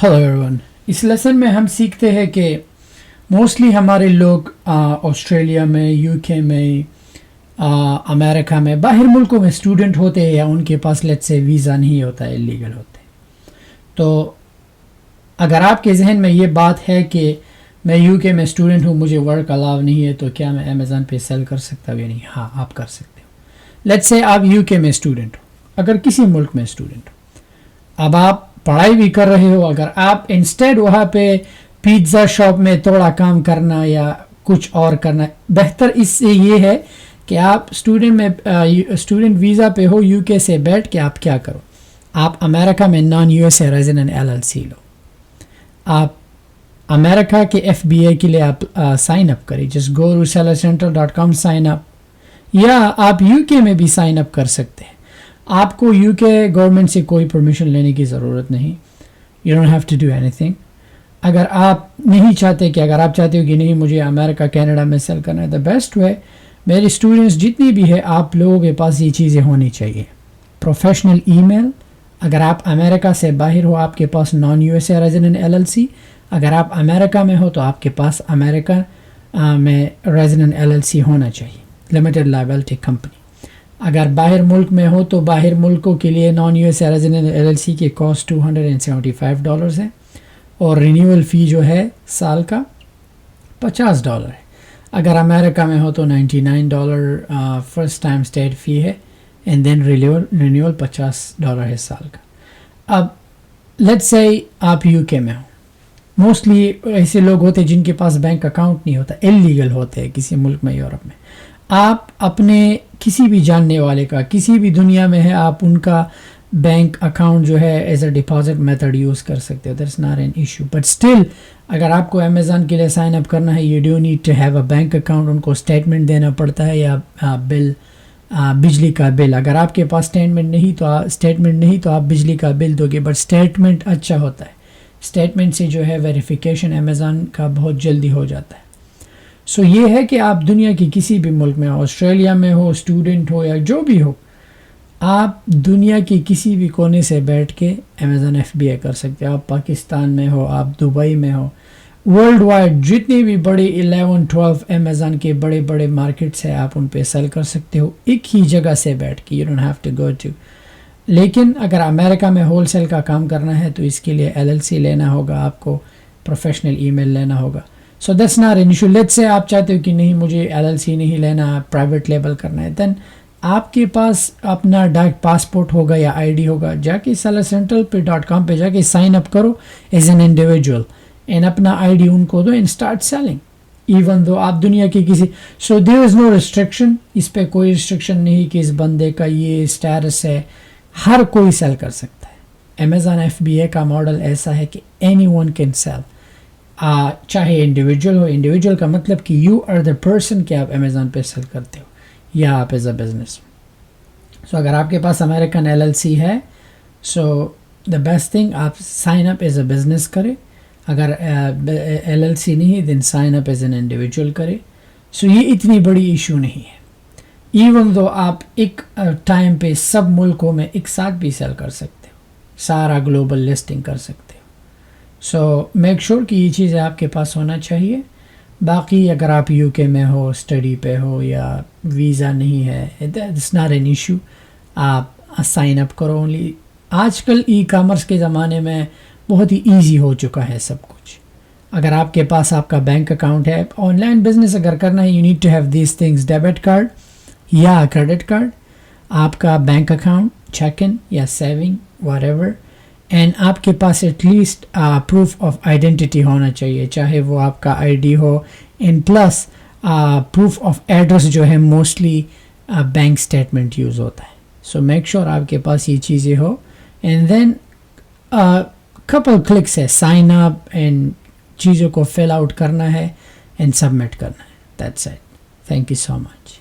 Hello everyone, اس lesson میں ہم سیکھتے ہیں کہ موسٹلی ہمارے لوگ آسٹریلیا میں، یو کے میں، امریکہ میں، باہر ملکوں میں اسٹوڈنٹ ہوتے ہیں یا ان کے پاس لیٹ سے ویزا نہیں ہوتا ہے، اللیگل ہوتے ہیں۔ تو اگر آپ کے ذہن میں یہ بات ہے کہ میں یو کے میں اسٹوڈنٹ ہوں، مجھے ورک الاؤ نہیں ہے، تو کیا میں امیزون پہ سیل کر سکتا ہوں یا نہیں؟ ہاں، آپ کر سکتے ہو۔ لیٹ سے آپ یو کے میں اسٹوڈنٹ ہو، اگر کسی ملک میں اسٹوڈنٹ ہو، اب آپ پڑھائی بھی کر رہے ہو، اگر آپ انسٹیڈ وہاں پہ پیزا شاپ میں تھوڑا کام کرنا یا کچھ اور کرنا، بہتر اس سے یہ ہے کہ آپ اسٹوڈنٹ ویزا پہ ہو یو کے سے بیٹھ کے آپ کیا کرو، آپ امریکہ میں naan U S A resident LLC لو، آپ امریکہ کے FBA کے لیے آپ سائن اپ کریں، just go to sellercentral.com sign up, یا آپ یو کے میں بھی سائن اپ کر سکتے ہیں۔ آپ کو یو کے گورنمنٹ سے کوئی پرمیشن لینے کی ضرورت نہیں، you don't have to do anything. اگر آپ نہیں چاہتے کہ اگر آپ چاہتے ہو کہ نہیں مجھے امریکہ کینیڈا میں سیل کرنا ہے، دا بیسٹ وے، میری اسٹوڈنٹس جتنی بھی ہے آپ لوگوں کے پاس یہ چیزیں ہونی چاہیے۔ پروفیشنل ای میل، اگر آپ امریکہ سے باہر ہو آپ کے پاس non U S A resident LLC، اگر آپ امریکہ میں ہو تو آپ کے پاس امریکہ میں ریزیڈنٹ LLC ہونا چاہیے، لمیٹڈ لائبلٹی کمپنی۔ اگر باہر ملک میں ہو تو باہر ملکوں کے لیے naan U S A resident LLC کی کاسٹ $275 ہے، اور رینیول فی جو ہے سال کا $50 ہے۔ اگر امریکہ میں ہو تو $99 فرسٹ ٹائم اسٹیٹ فی ہے، اینڈ دین رینیول $50 ہے سال کا۔ اب لیٹس سے آپ یو کے میں ہو، موسٹلی ایسے لوگ ہوتے ہیں جن کے پاس بینک اکاؤنٹ نہیں ہوتا، اللیگل ہوتے ہیں کسی ملک میں، یورپ میں۔ آپ اپنے کسی بھی جاننے والے کا کسی بھی دنیا میں ہے، آپ ان کا بینک اکاؤنٹ جو ہے as a deposit method use کر سکتے ہو، that's not an issue. But still اگر آپ کو امیزون کے لیے سائن اپ کرنا ہے، you do need to have a bank account, ان کو اسٹیٹمنٹ دینا پڑتا ہے، یا بل، بجلی کا بل۔ اگر آپ کے پاس اسٹیٹمنٹ نہیں تو آپ بجلی کا بل دو گے، بٹ اسٹیٹمنٹ اچھا ہوتا ہے، اسٹیٹمنٹ سے جو ہے ویریفیکیشن امیزون کا بہت جلدی ہو جاتا ہے۔ سو یہ ہے کہ آپ دنیا کی کسی بھی ملک میں ہو، آسٹریلیا میں ہو، اسٹوڈنٹ ہو یا جو بھی ہو، آپ دنیا کی کسی بھی کونے سے بیٹھ کے امیزون FBA کر سکتے ہو۔ آپ پاکستان میں ہو، آپ دبئی میں ہو، ورلڈ وائڈ جتنے بھی بڑے 11-12 امیزون کے بڑے بڑے مارکیٹس ہیں، آپ ان پہ سیل کر سکتے ہو ایک ہی جگہ سے بیٹھ کے، you don't have to go to. لیکن اگر امریکہ میں ہول سیل کا کام کرنا ہے تو اس کے لیے LLC لینا ہوگا، آپ کو پروفیشنل ای میل لینا ہوگا۔ So that's not an issue. Late سے آپ چاہتے ہو کہ نہیں مجھے LLC نہیں لینا، پرائیویٹ لیبل کرنا ہے، دین آپ کے پاس اپنا ڈائریکٹ پاسپورٹ ہوگا یا ID ہوگا، جا کے sellercentral.com پہ جا کے سائن اپ کرو ایز این انڈیویجول، اینڈ اپنا ID ان کو دو، and start selling, even though آپ دنیا کی کسی۔ سو دیر از نو ریسٹرکشن، اس پہ کوئی ریسٹرکشن نہیں کہ اس بندے کا یہ اسٹیٹس ہے، ہر کوئی سیل کر سکتا ہے۔ امیزون FBA کا ماڈل ایسا ہے کہ اینی ون کین سیل، چاہے انڈیویجول ہو۔ انڈیویجول کا مطلب کہ یو آر دا پرسن کہ آپ امیزون پہ سیل کرتے ہو، یا آپ ایز اے بزنس۔ سو اگر آپ کے پاس امریکن LLC ہے، سو دا بیسٹ تھنگ آپ sign up as a business کرے۔ اگر LLC نہیں then sign up as an individual کرے۔ سو یہ اتنی بڑی ایشو نہیں ہے، ایون دو آپ ایک ٹائم پہ سب ملکوں میں ایک ساتھ بھی سیل کر سکتے ہو، سارا گلوبل لسٹنگ کر سکتے ہو۔ سو میک شور کہ یہ چیزیں آپ کے پاس ہونا چاہیے۔ باقی اگر آپ یو کے میں ہو، اسٹڈی پہ ہو یا ویزا نہیں ہے، اٹس ناٹ این ایشو، آپ سائن اپ کرو اونلی۔ آج کل ای کامرس کے زمانے میں بہت ہی ایزی ہو چکا ہے سب کچھ۔ اگر آپ کے پاس آپ کا بینک اکاؤنٹ ہے، آن لائن بزنس اگر کرنا ہے، you need to have these things, debit card یا کریڈٹ کارڈ، آپ کا بینک اکاؤنٹ، چیک ان یا سیونگ وٹ ایور، اینڈ آپ کے پاس at least proof of identity ہونا چاہیے، چاہے وہ آپ کا ID ہو، and plus proof of address جو ہے موسٹلی بینک اسٹیٹمنٹ یوز ہوتا ہے۔ سو میک شور آپ کے پاس یہ چیزیں ہو، اینڈ دین کپل کلکس ہے، سائن اپ اینڈ چیزوں کو فل آؤٹ کرنا ہے اینڈ سبمٹ کرنا ہے، that's it. Thank you so much.